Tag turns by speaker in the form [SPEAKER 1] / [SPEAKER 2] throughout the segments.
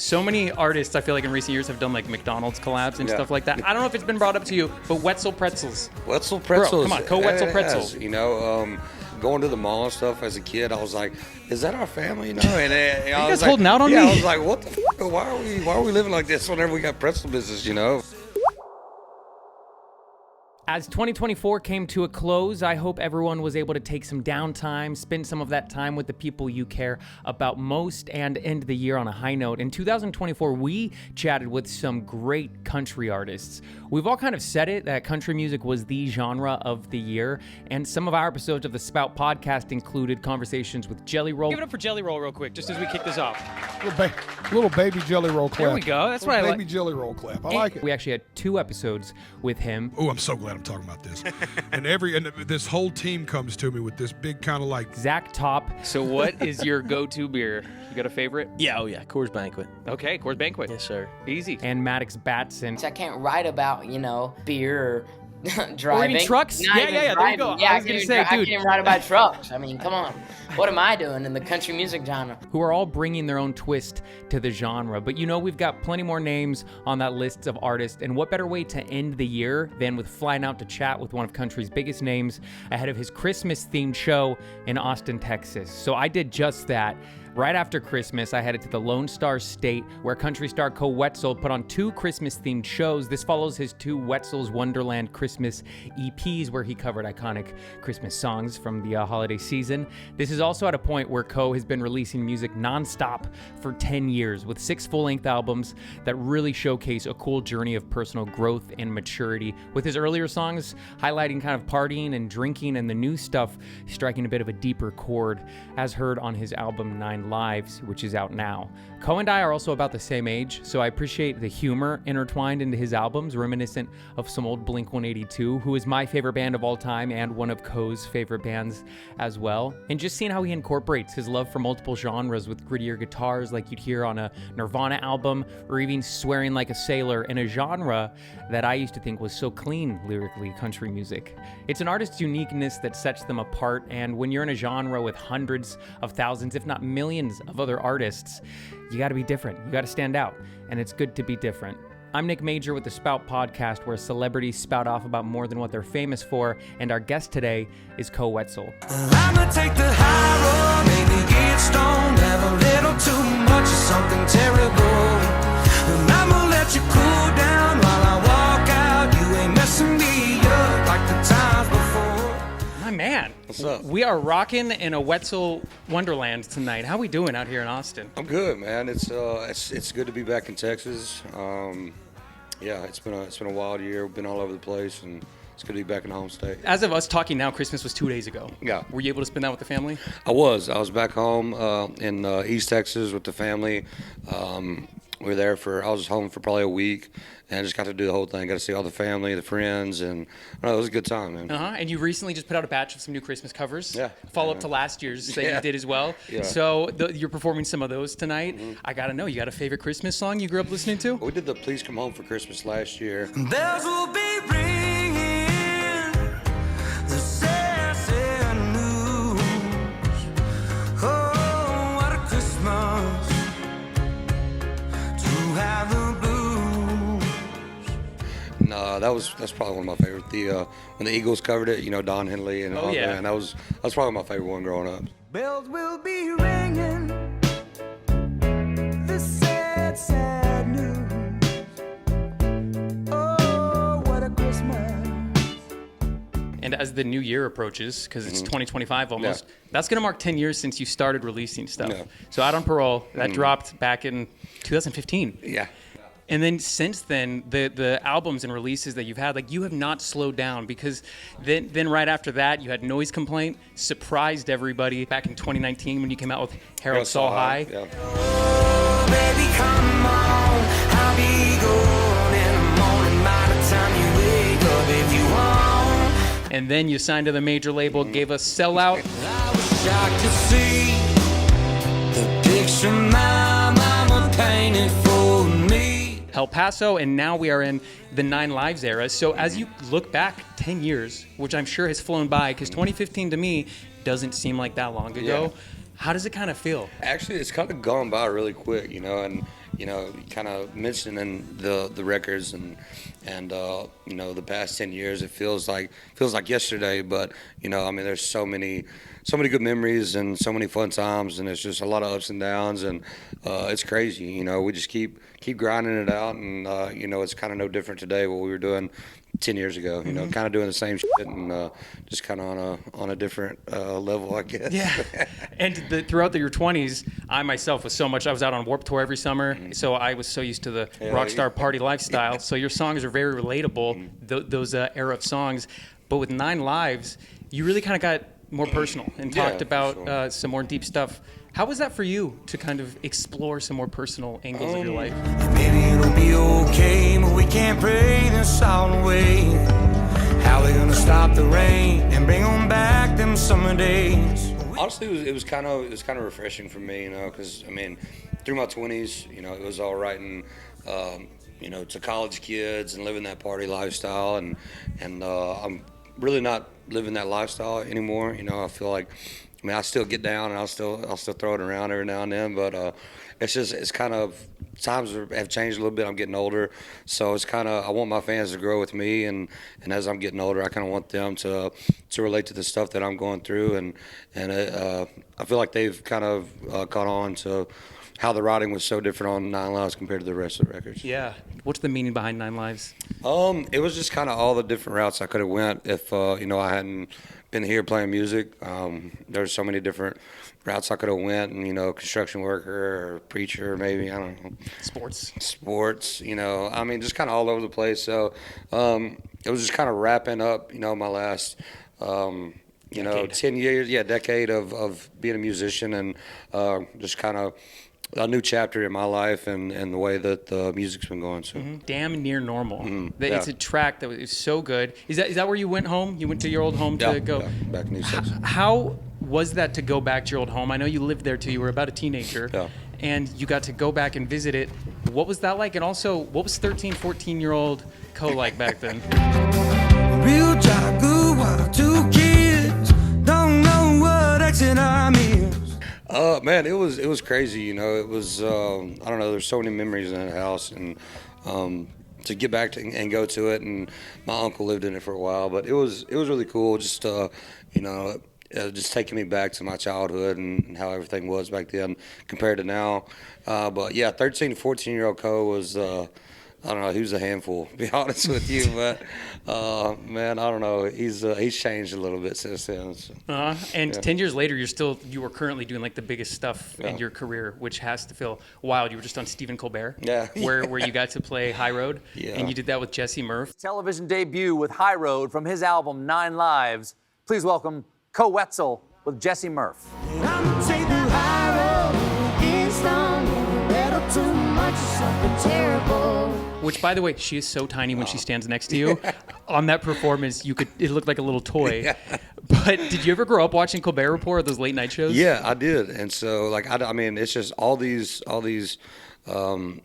[SPEAKER 1] So many artists, I feel like in recent years, have done like McDonald's collabs and stuff like that. I don't know if it's been brought up to you, but Wetzel pretzels.
[SPEAKER 2] Wetzel pretzels.
[SPEAKER 1] Bro, come on, Koe Wetzel pretzels.
[SPEAKER 2] You know, going to the mall and stuff as a kid, I was like, is that our family? You know, and I was
[SPEAKER 1] guys holding out on me?
[SPEAKER 2] I was like, what the fuck? Why are we living like this whenever we got pretzel business? You know.
[SPEAKER 1] As 2024 came to a close, I hope everyone was able to take some downtime, spend some of that time with the people you care about most, and end the year on a high note. In 2024, we chatted with some great country artists. We've all kind of said it, that country music was the genre of the year, and some of our episodes of the Spout podcast included conversations with Jelly Roll. Give it up for Jelly Roll real quick, just as we kick this off.
[SPEAKER 3] Little baby Jelly Roll clip.
[SPEAKER 1] There we go. That's what I like.
[SPEAKER 3] Baby Jelly Roll clip. I like it.
[SPEAKER 1] We actually had 2 episodes with him.
[SPEAKER 3] Oh, I'm so glad I'm talking about this. and this whole team comes to me with this big kind of like
[SPEAKER 1] Zach Top. So what is your go-to beer? You got a favorite?
[SPEAKER 4] Yeah, Coors Banquet.
[SPEAKER 1] Okay, Coors Banquet.
[SPEAKER 4] Yes, sir.
[SPEAKER 1] Easy. And Maddox Batson.
[SPEAKER 5] I can't write about, beer or driving.
[SPEAKER 1] Or even trucks?
[SPEAKER 5] Not
[SPEAKER 1] Yeah,
[SPEAKER 5] even
[SPEAKER 1] there you
[SPEAKER 5] driving.
[SPEAKER 1] go.
[SPEAKER 5] Yeah,
[SPEAKER 1] I was going to say, dude.
[SPEAKER 5] I can't write about trucks. I mean, come on. What am I doing in the country music genre?
[SPEAKER 1] Who are all bringing their own twist to the genre. But we've got plenty more names on that list of artists, and what better way to end the year than with flying out to chat with one of country's biggest names ahead of his Christmas-themed show in Austin, Texas. So I did just that. Right after Christmas, I headed to the Lone Star State, where country star Koe Wetzel put on 2 Christmas-themed shows. This follows his 2 Wetzel's Wonderland Christmas EPs, where he covered iconic Christmas songs from the holiday season. This is also at a point where Koe has been releasing music nonstop for 10 years, with 6 full-length albums that really showcase a cool journey of personal growth and maturity, with his earlier songs highlighting kind of partying and drinking, and the new stuff striking a bit of a deeper chord, as heard on his album 9 Lives, which is out now. Koe and I are also about the same age, so I appreciate the humor intertwined into his albums, reminiscent of some old Blink-182, who is my favorite band of all time and one of Koe's favorite bands as well. And just seeing how he incorporates his love for multiple genres with grittier guitars like you'd hear on a Nirvana album, or even swearing like a sailor in a genre that I used to think was so clean lyrically, country music. It's an artist's uniqueness that sets them apart, and when you're in a genre with hundreds of thousands, if not millions of other artists, you gotta be different. You gotta stand out, and it's good to be different. I'm Nick Major with the Spout podcast, where celebrities spout off about more than what they're famous for, and our guest today is Koe Wetzel.
[SPEAKER 6] I'ma take the high road, maybe get stoned, have a little too much of something terrible, and I'ma let you cool down while I walk out. You ain't messing me up like the times before.
[SPEAKER 1] My man.
[SPEAKER 2] What's up?
[SPEAKER 1] We are rocking in a Wetzel Wonderland tonight. How we doing out here in Austin?
[SPEAKER 2] I'm good, man. It's good to be back in Texas. It's been a wild year. We've been all over the place, and it's good to be back in the home state.
[SPEAKER 1] As of us talking now, Christmas was 2 days ago.
[SPEAKER 2] Yeah.
[SPEAKER 1] Were you able to spend that with the family?
[SPEAKER 2] I was back home in East Texas with the family. I was home for probably a week, and I just got to do the whole thing. Got to see all the family, the friends, and it was a good time, man.
[SPEAKER 1] And you recently just put out a batch of some new Christmas covers.
[SPEAKER 2] Yeah.
[SPEAKER 1] Follow up to last year's that you did as well.
[SPEAKER 2] Yeah.
[SPEAKER 1] So you're performing some of those tonight. Mm-hmm. I got to know, you got a favorite Christmas song you grew up listening to?
[SPEAKER 2] We did the Please Come Home for Christmas last year.
[SPEAKER 6] Bells will be ringing, the sad, sad news. Oh, what a Christmas to have the blues.
[SPEAKER 2] No, that's probably one of my favorite. When the Eagles covered it, Don Henley and all that, and that was probably my favorite one growing up.
[SPEAKER 6] Bells will be ringing, the sad, sad news. Oh, what a Christmas.
[SPEAKER 1] And as the new year approaches, because it's 2025 almost, that's going to mark 10 years since you started releasing stuff.
[SPEAKER 2] Yeah.
[SPEAKER 1] So Out on Parole, that dropped back in 2015.
[SPEAKER 2] Yeah.
[SPEAKER 1] And then since then, the albums and releases that you've had, like, you have not slowed down, because then right after that, you had Noise Complaint, surprised everybody back in 2019 when you came out with Harold Saw High.
[SPEAKER 2] Yeah.
[SPEAKER 6] Oh, baby, come on, I'll be gone in the morning by the time you wake up if you want.
[SPEAKER 1] And then you signed to the major label, gave us Sellout.
[SPEAKER 6] I was shocked to see the picture my mama painted for me.
[SPEAKER 1] El Paso, and now we are in the 9 Lives era. So as you look back 10 years, which I'm sure has flown by, because 2015 to me doesn't seem like that long ago, how does it kind of feel?
[SPEAKER 2] Actually, it's kind of gone by really quick, and kind of mentioning the records and the past 10 years, it feels like yesterday. But there's so many good memories and so many fun times, and it's just a lot of ups and downs, and it's crazy. We just keep grinding it out, and it's kind of no different today what we were doing 10 years ago. Kind of doing the same shit, and just kind of on a different level, I guess.
[SPEAKER 1] Yeah. And throughout your 20s, I myself was I was out on Warped Tour every summer, so I was so used to the rock star party lifestyle. So your songs are very relatable, those era of songs. But with 9 Lives, you really kind of got more personal and talked about some more deep stuff. How was that for you to kind of explore some more personal angles of your life?
[SPEAKER 6] Maybe it'll be okay, but we can't pray this all away. How we gonna stop the rain and bring on back them summer days?
[SPEAKER 2] Honestly, it was kind of refreshing for me, because through my 20s, it was all writing, to college kids and living that party lifestyle, and I'm really not living that lifestyle anymore. I feel like, I still get down and I'll still throw it around every now and then, but it's kind of, times have changed a little bit. I'm getting older, so it's kind of, I want my fans to grow with me, and as I'm getting older, I kind of want them to relate to the stuff that I'm going through, and I feel like they've kind of caught on to how the writing was so different on 9 Lives compared to the rest of the records.
[SPEAKER 1] Yeah. What's the meaning behind 9 Lives?
[SPEAKER 2] It was just kind of all the different routes I could have went if I hadn't been here playing music. There's so many different routes I could have went, and construction worker or preacher, maybe, I don't know.
[SPEAKER 1] Sports,
[SPEAKER 2] just kind of all over the place. So it was just kind of wrapping up, my last 10 years, decade of being a musician, and just kind of a new chapter in my life and the way that the music's been going. So
[SPEAKER 1] Damn Near Normal. It's a track that was so good. Is that where you went home? You went to your old home to go?
[SPEAKER 2] Yeah, back in East Texas.
[SPEAKER 1] How was that to go back to your old home? I know you lived there till you were about a teenager.
[SPEAKER 2] Yeah.
[SPEAKER 1] And you got to go back and visit it. What was that like? And also, what was 13, 14-year-old Koe like back then?
[SPEAKER 6] Real jaguar, 2 kids, don't know what exit I'm in.
[SPEAKER 2] Man, it was crazy. It was I don't know. There's so many memories in that house, and to get back to and go to it. And my uncle lived in it for a while, but it was really cool. Just just taking me back to my childhood and how everything was back then compared to now. But yeah, 13 to 14-year-old Koe was. I don't know. He was a handful, to be honest with you. But man, I don't know. He's changed a little bit since then. So.
[SPEAKER 1] And 10 years later, you were currently doing like the biggest stuff in your career, which has to feel wild. You were just on Stephen Colbert, where you got to play High Road, and you did that with Jesse Murph.
[SPEAKER 4] Television debut with High Road from his album 9 Lives. Please welcome Koe Wetzel with Jesse Murph.
[SPEAKER 6] I'm taking the high road, it's long, a little too much, something terrible.
[SPEAKER 1] Which, by the way, she is so tiny when she stands next to you. On that performance, it looked like a little toy. Yeah. But did you ever grow up watching Colbert Report or those late night shows?
[SPEAKER 2] Yeah, I did. And so, it's just all these, the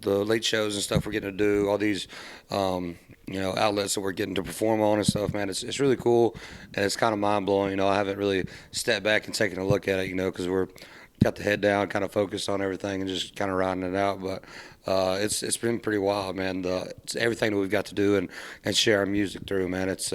[SPEAKER 2] late shows and stuff we're getting to do, all these, outlets that we're getting to perform on and stuff, man. It's really cool, and it's kind of mind blowing. I haven't really stepped back and taken a look at it, because we're got the head down, kind of focused on everything and just kind of riding it out. But it's been pretty wild, man. It's everything that we've got to do and share our music through, man. It's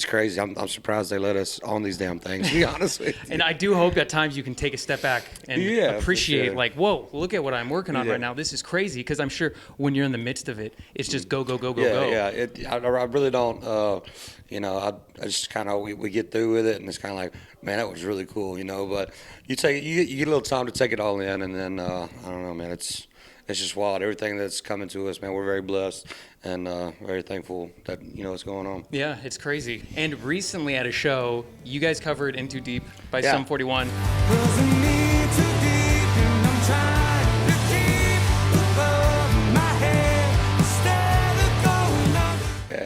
[SPEAKER 2] crazy. I'm surprised they let us on these damn things, to be honest with you.
[SPEAKER 1] And I do hope at times you can take a step back and appreciate, like, whoa, look at what I'm working on right now. This is crazy, because I'm sure when you're in the midst of it, it's just go, go, go, go, go.
[SPEAKER 2] Yeah, I really don't, I just kind of, we get through with it, and it's kind of like, man, that was really cool, but you get a little time to take it all in, and then, I don't know, man, it's just wild. Everything that's coming to us, man, we're very blessed and very thankful that, what's going on.
[SPEAKER 1] Yeah, it's crazy. And recently at a show, you guys covered In Too Deep by Sum 41.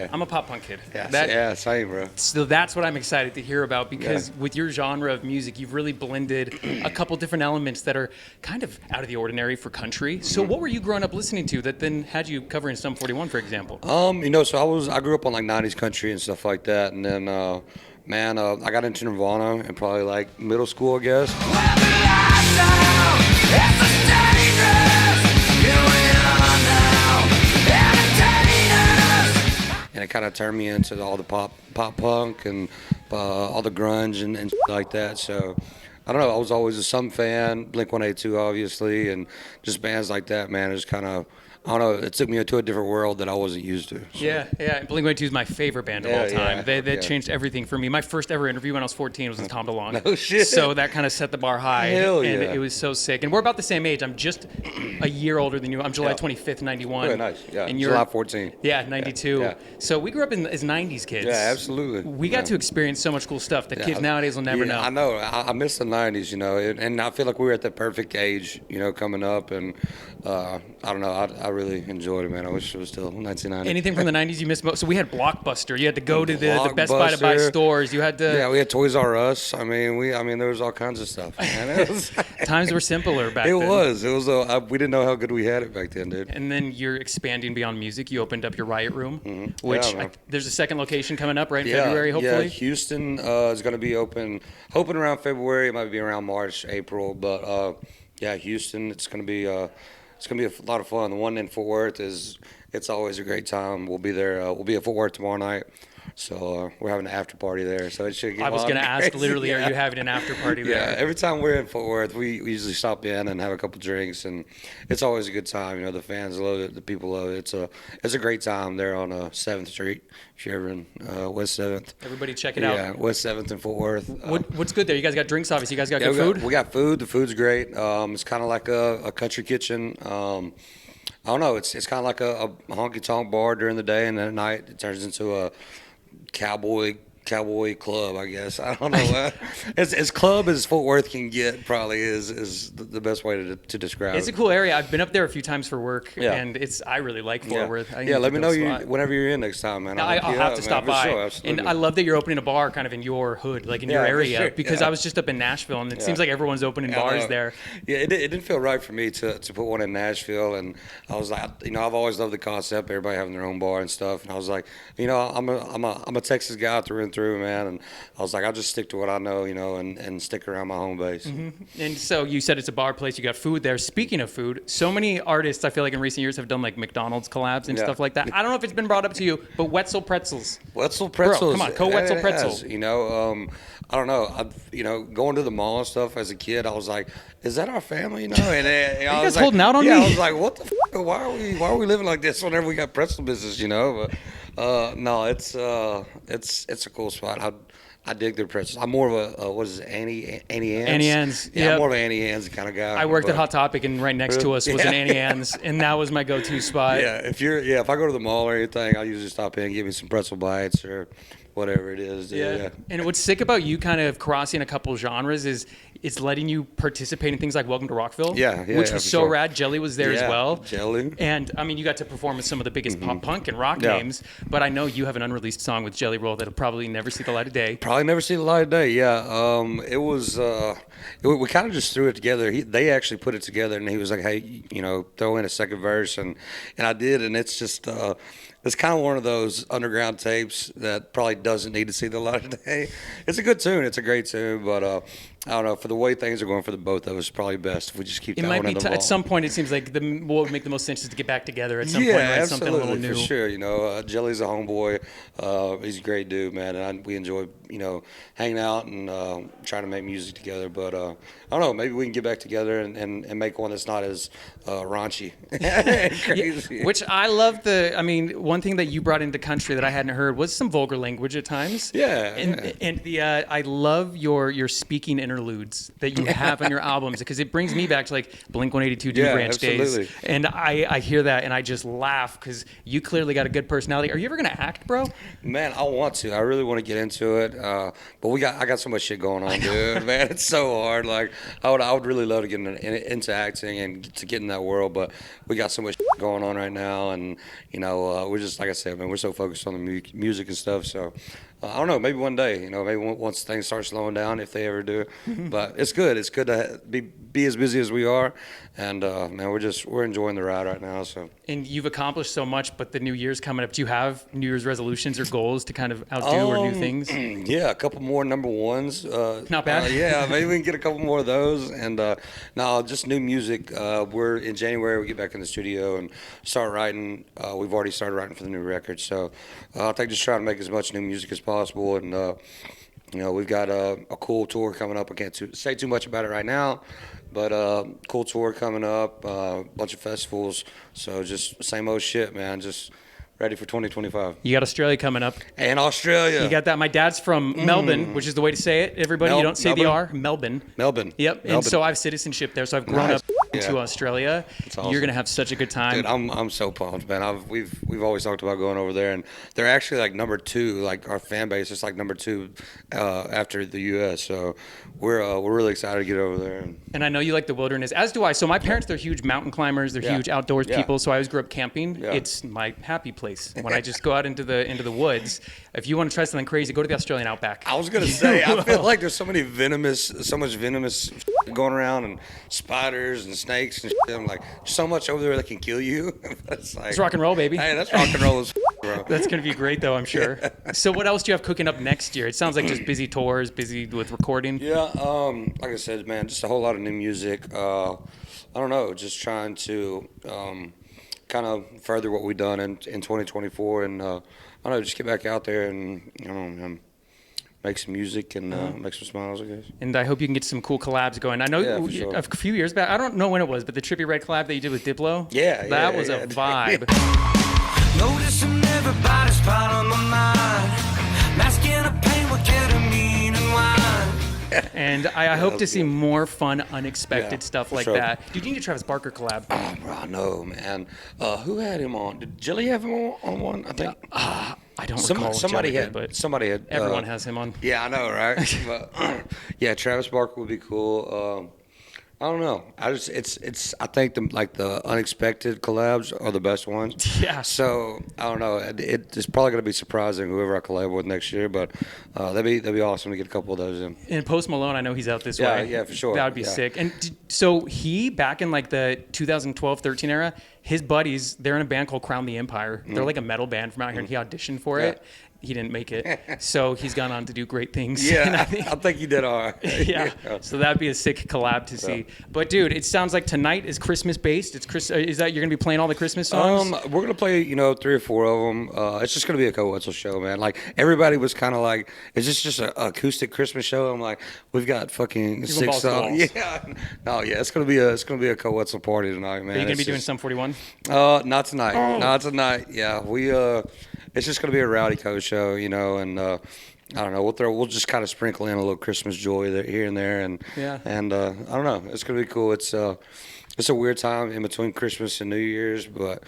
[SPEAKER 1] I'm a pop punk kid.
[SPEAKER 2] Same, bro.
[SPEAKER 1] So that's what I'm excited to hear about, because with your genre of music, you've really blended a couple different elements that are kind of out of the ordinary for country. So what were you growing up listening to that then had you covering Sum 41, for example?
[SPEAKER 2] So I grew up on like 90s country and stuff like that, and then I got into Nirvana in probably like middle school, I guess. kind of turned me into all the pop punk and all the grunge and like that. So I don't know. I was always a Sum fan, Blink-182 obviously, and just bands like that, man. It just kind of, I don't know, it took me to a different world that I wasn't used to. So.
[SPEAKER 1] Yeah. Blink-182 is my favorite band of all time. They changed everything for me. My first ever interview when I was 14 was with Tom DeLonge.
[SPEAKER 2] No shit.
[SPEAKER 1] So that kind of set the bar high.
[SPEAKER 2] Hell
[SPEAKER 1] and
[SPEAKER 2] yeah.
[SPEAKER 1] it was so sick. And we're about the same age. I'm just a year older than you. I'm July 25th, 91.
[SPEAKER 2] Very nice. Yeah.
[SPEAKER 1] And you're
[SPEAKER 2] July 14.
[SPEAKER 1] Yeah, 92.
[SPEAKER 2] Yeah.
[SPEAKER 1] So we grew up as 90s kids.
[SPEAKER 2] Yeah, absolutely.
[SPEAKER 1] We got to experience so much cool stuff that kids nowadays will never know.
[SPEAKER 2] I know. I miss the 90s, you know, and I feel like we were at the perfect age, you know, coming up. And I don't know. I really enjoyed it, man. I wish it was still 1990.
[SPEAKER 1] Anything from the 90s you missed most? So we had Blockbuster. You had to go to the Best Buy to buy
[SPEAKER 2] Blockbuster.
[SPEAKER 1] stores. You had to.
[SPEAKER 2] Yeah, we had Toys R Us. I mean, there was all kinds of stuff. Man. It was,
[SPEAKER 1] Times were simpler back
[SPEAKER 2] it
[SPEAKER 1] then.
[SPEAKER 2] was. We didn't know how good we had it back then, dude.
[SPEAKER 1] And then you're expanding beyond music. You opened up your Riot Room, which
[SPEAKER 2] Yeah, man.
[SPEAKER 1] there's a second location coming up right in February, hopefully.
[SPEAKER 2] Yeah, Houston is going to be hoping around February. It might be around March, April, but yeah, Houston. It's going to be a lot of fun. The one in Fort Worth it's always a great time. We'll be there. We'll be at Fort Worth tomorrow night. So we're having an after party there. So it should get
[SPEAKER 1] I was going to ask,
[SPEAKER 2] crazy.
[SPEAKER 1] literally,
[SPEAKER 2] Yeah.
[SPEAKER 1] are you having an after party there?
[SPEAKER 2] Yeah, every time we're in Fort Worth, we usually stop in and have a couple drinks, and it's always a good time. You know, the fans love it, the people love it. It's a great time there on 7th Street, if you're ever in West 7th.
[SPEAKER 1] Everybody check it
[SPEAKER 2] Yeah,
[SPEAKER 1] out.
[SPEAKER 2] West 7th in Fort Worth.
[SPEAKER 1] What's good there? You guys got drinks, obviously. You guys got
[SPEAKER 2] Yeah,
[SPEAKER 1] good food?
[SPEAKER 2] we got food. The food's great. It's kind of like a country kitchen. I don't know. It's kind of like a honky tonk bar during the day, and then at night it turns into a cowboy club, I guess. I don't know. As club as Fort Worth can get, probably is the best way to describe
[SPEAKER 1] It's
[SPEAKER 2] it.
[SPEAKER 1] a cool area. I've been up there a few times for work,
[SPEAKER 2] Yeah.
[SPEAKER 1] and I really like Fort Worth. I think
[SPEAKER 2] Yeah,
[SPEAKER 1] it's
[SPEAKER 2] let
[SPEAKER 1] a
[SPEAKER 2] me
[SPEAKER 1] dope
[SPEAKER 2] know
[SPEAKER 1] spot.
[SPEAKER 2] whenever you're in next time, man.
[SPEAKER 1] I'll have to stop by.
[SPEAKER 2] Sure, absolutely.
[SPEAKER 1] And I love that you're opening a bar kind of in your hood, like in your
[SPEAKER 2] Yeah, for
[SPEAKER 1] area,
[SPEAKER 2] sure.
[SPEAKER 1] because
[SPEAKER 2] Yeah.
[SPEAKER 1] I was just up in Nashville, and it seems like everyone's opening bars there.
[SPEAKER 2] Yeah, it didn't feel right for me to put one in Nashville, and I was like, you know, I've always loved the concept, everybody having their own bar and stuff, and I was like, you know, I'm a Texas guy through and through, man, and I was like, I'll just stick to what I know, you know, and stick around my home base.
[SPEAKER 1] And so you said it's a bar place. You got food there. Speaking of food, so many artists I feel like in recent years have done like McDonald's collabs and
[SPEAKER 2] Yeah.
[SPEAKER 1] stuff like that. I don't know if it's been brought up to you, but Wetzel pretzels.
[SPEAKER 2] Wetzel pretzels.
[SPEAKER 1] come on, Koe Wetzel
[SPEAKER 2] it
[SPEAKER 1] pretzel.
[SPEAKER 2] has, you know, I don't know. Going to the mall and stuff as a kid, I was like, "Is that our family?" You know, and I
[SPEAKER 1] guys
[SPEAKER 2] was like,
[SPEAKER 1] holding out on
[SPEAKER 2] yeah,
[SPEAKER 1] me?
[SPEAKER 2] I was like, "What the? Why are we living like this whenever we got pretzel business?" You know, but no, it's a cool spot. I dig their pretzels. I'm more of a what is it, Annie Ann's?
[SPEAKER 1] Annie Ann's,
[SPEAKER 2] Yeah,
[SPEAKER 1] yep.
[SPEAKER 2] I'm more of an Annie Ann's kind of guy.
[SPEAKER 1] I worked at
[SPEAKER 2] but-
[SPEAKER 1] Hot Topic, and right next to us was an Annie Ann's, and that was my go-to spot.
[SPEAKER 2] Yeah, if I go to the mall or anything, I usually stop in and give me some pretzel bites or whatever it is. Yeah.
[SPEAKER 1] And what's sick about you kind of crossing a couple genres is it's letting you participate in things like Welcome to Rockville.
[SPEAKER 2] Yeah,
[SPEAKER 1] which was
[SPEAKER 2] for
[SPEAKER 1] so
[SPEAKER 2] sure.
[SPEAKER 1] rad. Jelly was there as
[SPEAKER 2] Yeah,
[SPEAKER 1] well.
[SPEAKER 2] Jelly.
[SPEAKER 1] And I mean, you got to perform with some of the biggest pop punk and rock
[SPEAKER 2] Yeah.
[SPEAKER 1] names, but I know you have an unreleased song with Jelly Roll that'll probably never see the light of day.
[SPEAKER 2] Probably never see the light of day. Yeah, it was. We kind of just threw it together. They actually put it together, and he was like, "Hey, you know, throw in a second verse," and I did, and it's just. It's kind of one of those underground tapes that probably doesn't need to see the light of day. It's a good tune. It's a great tune, but I don't know. For the way things are going for the both of us, it's probably best if we just keep
[SPEAKER 1] It
[SPEAKER 2] that
[SPEAKER 1] might
[SPEAKER 2] one
[SPEAKER 1] be
[SPEAKER 2] in the
[SPEAKER 1] at
[SPEAKER 2] vault.
[SPEAKER 1] some point. It seems like what would make the most sense is to get back together at some point,
[SPEAKER 2] Yeah,
[SPEAKER 1] write something a little
[SPEAKER 2] absolutely,
[SPEAKER 1] new.
[SPEAKER 2] for sure. You know, Jelly's a homeboy. He's a great dude, man, and we enjoy, you know, hanging out and trying to make music together. But I don't know, maybe we can get back together and make one that's not as raunchy and crazy.
[SPEAKER 1] Which I love I mean, one thing that you brought into country that I hadn't heard was some vulgar language at times.
[SPEAKER 2] Yeah,
[SPEAKER 1] And I love your speaking interludes that you have on your albums, because it brings me back to like Blink-182 Dude
[SPEAKER 2] Yeah,
[SPEAKER 1] Ranch days.
[SPEAKER 2] absolutely.
[SPEAKER 1] And I hear that and I just laugh because you clearly got a good personality. Are you ever going to act, bro?
[SPEAKER 2] Man, I want to. I really want to get into it. But I got so much shit going on, dude. Man, it's so hard. Like I would really love to get into acting and to get in that world, but we got so much going on right now, and you know, we're just, like I said, man, we're so focused on the music and stuff. So I don't know. Maybe one day, you know, maybe once things start slowing down, if they ever do, But it's good. It's good to be as busy as we are, and man, we're enjoying the ride right now. So.
[SPEAKER 1] And you've accomplished so much, but the new year's coming up. Do you have New Year's resolutions or goals to kind of outdo or new things?
[SPEAKER 2] Yeah, a couple more number ones.
[SPEAKER 1] Not bad.
[SPEAKER 2] Yeah, maybe we can get a couple more of those. And no, just new music. We're in January. We get back in the studio and start writing. We've already started writing for the new record. So I think just trying to make as much new music as possible. And we've got a cool tour coming up. I can't say too much about it right now. But cool tour coming up, bunch of festivals. So just same old shit, man. Just ready for 2025.
[SPEAKER 1] You got Australia coming up.
[SPEAKER 2] And Australia.
[SPEAKER 1] You got that. My dad's from Melbourne, which is the way to say it. Everybody, you don't say the R. Melbourne.
[SPEAKER 2] Melbourne.
[SPEAKER 1] Yep.
[SPEAKER 2] Melbourne.
[SPEAKER 1] And so I have citizenship there. So I've grown up to Australia.
[SPEAKER 2] Awesome.
[SPEAKER 1] You're gonna have such a good time.
[SPEAKER 2] Dude, I'm so pumped, man. We've always talked about going over there, and they're actually like number 2. Like our fan base is like number 2 after the U.S. So we're really excited to get over there.
[SPEAKER 1] And I know you like the wilderness, as do I. So my parents, they're huge mountain climbers. They're huge outdoors people. So I always grew up camping.
[SPEAKER 2] Yeah.
[SPEAKER 1] It's my happy place when I just go out into the woods. If you want to try something crazy, go to the Australian outback.
[SPEAKER 2] I was gonna say, I feel like there's so much venomous going around, and spiders and snakes and shit. I'm like, so much over there that can kill you. It's
[SPEAKER 1] rock and roll, baby.
[SPEAKER 2] Hey, that's rock and roll as bro.
[SPEAKER 1] That's going to be great, though, I'm sure. So what else do you have cooking up next year? It sounds like just busy tours, busy with recording.
[SPEAKER 2] Yeah, like I said, man, just a whole lot of new music. I don't know, just trying to kind of further what we've done in 2024, and I don't know, just get back out there and make some music and make some smiles, I guess.
[SPEAKER 1] And I hope you can get some cool collabs going. I know
[SPEAKER 2] for sure.
[SPEAKER 1] a few years back, I don't know when it was, but the Trippie Red collab that you did with Diplo, that was a vibe.
[SPEAKER 6] Noticing everybody's part on my mind. Masking a pain with ketamine and wine.
[SPEAKER 1] And I hope to see more fun, unexpected stuff like
[SPEAKER 2] sure.
[SPEAKER 1] that. Dude, you need a Travis Barker collab.
[SPEAKER 2] Oh, bro, I know, man. Who had him on? Did Jilly have him on one? I think.
[SPEAKER 1] I don't recall.
[SPEAKER 2] Somebody
[SPEAKER 1] Jelly
[SPEAKER 2] had.
[SPEAKER 1] did, but
[SPEAKER 2] Somebody had.
[SPEAKER 1] everyone has him on.
[SPEAKER 2] Yeah, I know, right? But, yeah, Travis Barker would be cool. I don't know. I think the unexpected collabs are the best ones.
[SPEAKER 1] Yeah.
[SPEAKER 2] So I don't know. It's probably going to be surprising whoever I collab with next year, but that'd be awesome to get a couple of those in.
[SPEAKER 1] And Post Malone, I know he's out this way.
[SPEAKER 2] Yeah, for sure.
[SPEAKER 1] That would be sick. And so he, back in like the 2012-13 era, his buddies, they're in a band called Crown the Empire. They're like a metal band from out here, and he auditioned for it. He didn't make it. So he's gone on to do great things.
[SPEAKER 2] Yeah, I think he did all right.
[SPEAKER 1] Yeah. So that'd be a sick collab to see. But dude, it sounds like tonight is Christmas based. Is that you're gonna be playing all the Christmas songs?
[SPEAKER 2] We're gonna play 3 or 4 of them. It's just gonna be a Koe Wetzel show, man. Like everybody was kind of like, is this just an acoustic Christmas show? I'm like, we've got fucking 6 songs. Yeah. No, yeah, it's gonna be a Koe Wetzel party tonight, man.
[SPEAKER 1] Are you gonna be doing Sum 41?
[SPEAKER 2] Not tonight. Not tonight. Yeah, it's just gonna be a rowdy Koe show, and I don't know. We'll just kind of sprinkle in a little Christmas joy here and there, and I don't know. It's gonna be cool. It's a weird time in between Christmas and New Year's, but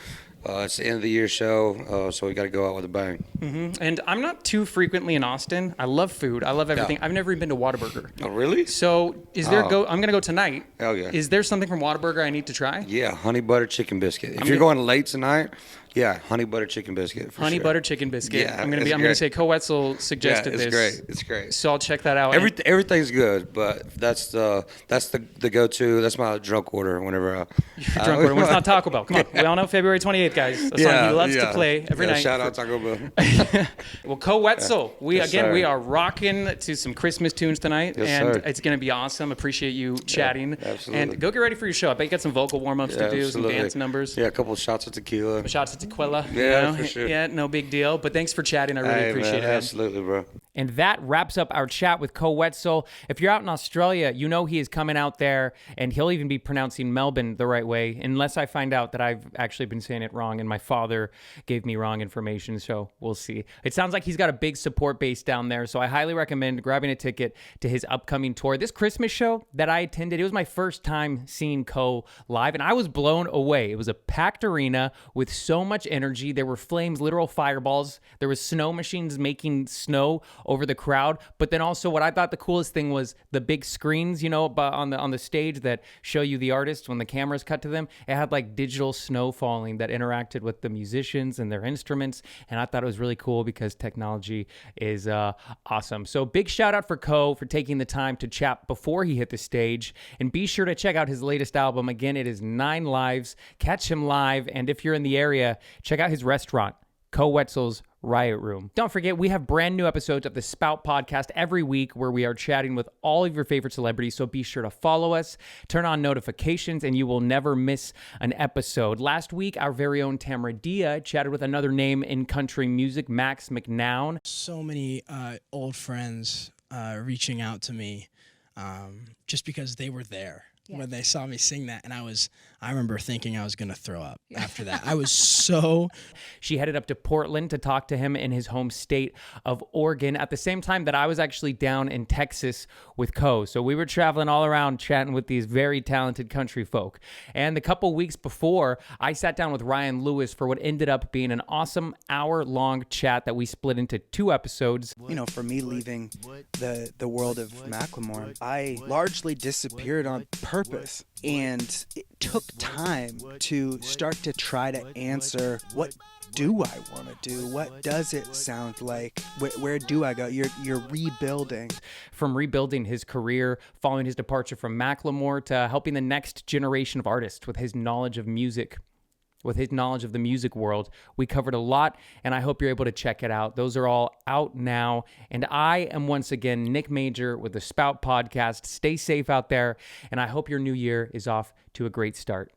[SPEAKER 2] it's the end of the year show, so we got to go out with a bang.
[SPEAKER 1] Mm-hmm. And I'm not too frequently in Austin. I love food. I love everything. I've never even been to Whataburger.
[SPEAKER 2] Oh, really?
[SPEAKER 1] So I'm gonna go tonight.
[SPEAKER 2] Hell yeah.
[SPEAKER 1] Is there something from Whataburger I need to try?
[SPEAKER 2] Yeah, honey butter chicken biscuit. If you're going late tonight. Yeah, honey butter chicken biscuit.
[SPEAKER 1] Honey butter chicken biscuit.
[SPEAKER 2] Yeah,
[SPEAKER 1] I'm gonna say Koe Wetzel suggested this.
[SPEAKER 2] It's great.
[SPEAKER 1] So I'll check that out.
[SPEAKER 2] Everything's good, but that's the go-to. That's my drunk order whenever
[SPEAKER 1] Your drunk order. When it's not Taco Bell. Come on. We all know February 28th, guys. A song he loves to play every night.
[SPEAKER 2] Shout out Taco Bell.
[SPEAKER 1] Well, Koe Wetzel, we are rocking to some Christmas tunes tonight, and it's gonna be awesome. Appreciate you chatting.
[SPEAKER 2] Absolutely.
[SPEAKER 1] And go get ready for your show. I bet you got some vocal warm-ups to do, some dance numbers.
[SPEAKER 2] Yeah, a couple of shots of tequila.
[SPEAKER 1] Shots of tequila.
[SPEAKER 2] Yeah, for sure.
[SPEAKER 1] Yeah, no big deal. But thanks for chatting. I really appreciate it.
[SPEAKER 2] Absolutely, bro.
[SPEAKER 1] And that wraps up our chat with Koe Wetzel. If you're out in Australia, you know he is coming out there, and he'll even be pronouncing Melbourne the right way, unless I find out that I've actually been saying it wrong, and my father gave me wrong information, so we'll see. It sounds like he's got a big support base down there, so I highly recommend grabbing a ticket to his upcoming tour. This Christmas show that I attended, it was my first time seeing Koe live, and I was blown away. It was a packed arena with so much energy. There were flames, literal fireballs. There was snow machines making snow over the crowd. But then also what I thought the coolest thing was the big screens, you know, on the stage that show you the artists when the cameras cut to them. It had like digital snow falling that interacted with the musicians and their instruments. And I thought it was really cool because technology is awesome. So big shout out for Koe for taking the time to chat before he hit the stage. And be sure to check out his latest album. Again, it is 9 Lives. Catch him live. And if you're in the area, check out his restaurant, Koe Wetzel's Riot Room. Don't forget, we have brand new episodes of the Spout podcast every week where we are chatting with all of your favorite celebrities. So be sure to follow us, turn on notifications, and you will never miss an episode. Last week, our very own Tamara Dia chatted with another name in country music, Max McNown.
[SPEAKER 7] So many old friends reaching out to me just because they were there. When they saw me sing that, and I remember thinking I was going to throw up after that. I was so...
[SPEAKER 1] She headed up to Portland to talk to him in his home state of Oregon at the same time that I was actually down in Texas with Koe. So we were traveling all around chatting with these very talented country folk. And a couple weeks before, I sat down with Ryan Lewis for what ended up being an awesome hour-long chat that we split into 2 episodes.
[SPEAKER 8] You know, for me leaving the world of Macklemore, I largely disappeared on purpose, and it took time to start to try to answer, what do I want to do? What does it sound like? Where do I go? You're rebuilding.
[SPEAKER 1] From rebuilding his career following his departure from Macklemore to helping the next generation of artists with his knowledge of music. With his knowledge of the music world. We covered a lot, and I hope you're able to check it out. Those are all out now. And I am once again Nick Major with the Spout Podcast. Stay safe out there, and I hope your new year is off to a great start.